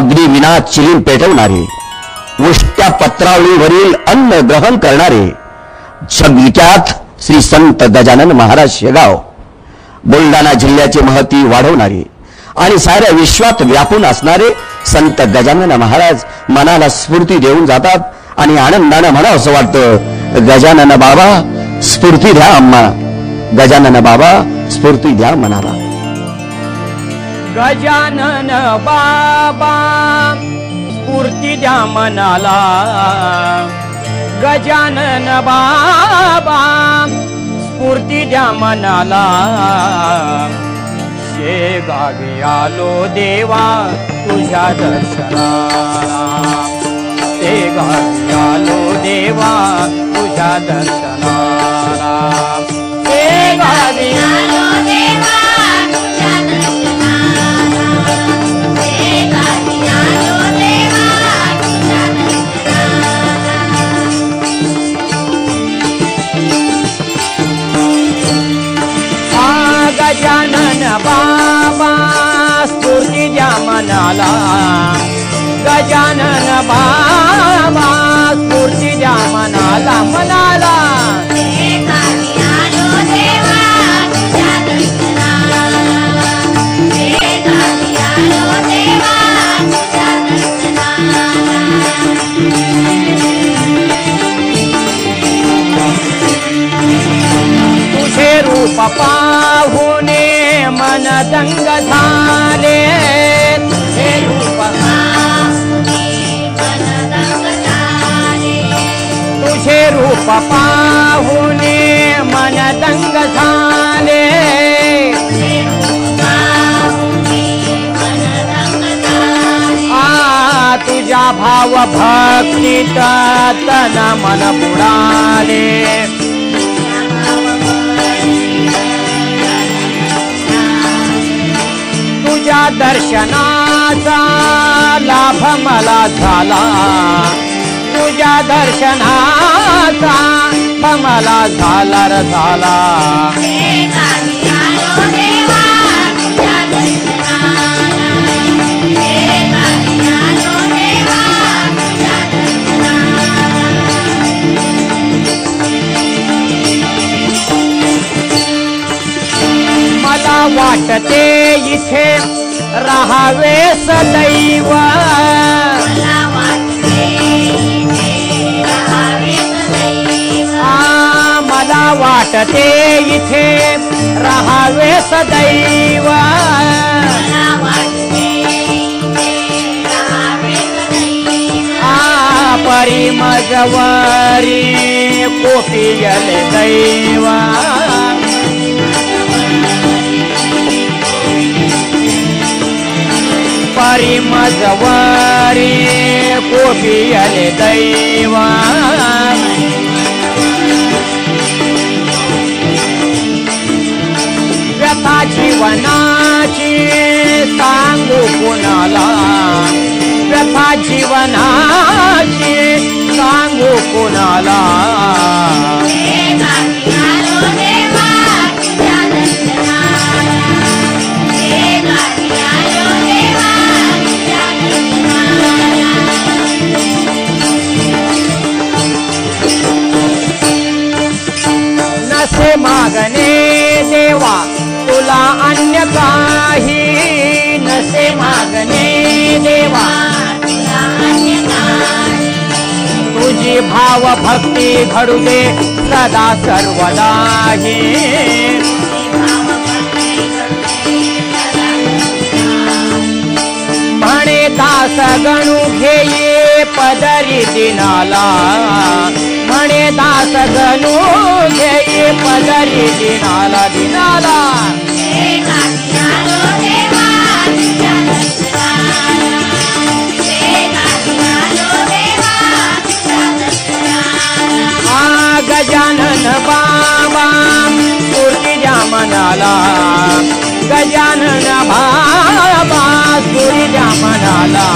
अग्नी विना चिलीम पेटवणारे, उष्ट्या पत्रावळीवरील अन्न ग्रहण करणारे जगविख्यात श्री संत गजानन महाराज शेगाव, बुलढाणा जिल्ह्याची महती वाढवणारे आणि साऱ्या विश्वात व्यापून असणारे संत गजानन महाराज मनाला स्फूर्ती देऊन जातात आणि आनंदाने म्हणावं असं वाटतं, गजानन बाबा स्फूर्ती द्या अम्मा, गजानन बाबा स्फूर्ती द्या मनाला. गजानन बाबा स्फूर्ती द्या मनाला, गजानन बाबा स्फूर्ती द्या मनाला. शेगावी आलो देवा तुझ्या दर्शनाला, शेगावी आलो देवा तुझ्या दर्शनाला, शेगावी आलो देवा तुझ्या दर्शनाला, शेगावी आलो देवा तुझ्या दर्शनाला. गजानन बाबा स्फूर्ती द्या मनाला, गजानन बाबा स्फूर्ती द्या मनाला, मनाला. तुझे रूप पाहुने मन दंग झाले, तुझे रूप पाहुने मन दंग झाले, तुझे रूप पाहुने मन दंग झाले, तुझ्या भाव भक्तीत तन मन बुडाले, तुझ्या दर्शनाचा लाभ मला झाला, तुझ्या दर्शनाचा मला झाला र झाला. मला वाटते इथे राहावे सदैव, मला वाटते इथे राहावे सदैव, परी मजवरी कोपियले दैव, परी मजवरी कोपियले दैव. व्यथा जीवनाची सांगू कुणाला, व्यथा जीवनाची सांगू कुणाला, नसे मागणे देवा तुला अन्य काही, नसे मागणे देवा तुला अन्य काही, तुझी भाव भक्ती घडू दे सदा सर्वदाही, म्हणे दास गणू घेये पदरी दिनाला, म्हणे दास गणू घेये पदरी दिनाला, दिनाला. गजानन बाबा स्फूर्ती द्या मनाला, गजानन बाबा स्फूर्ती द्या मनाला.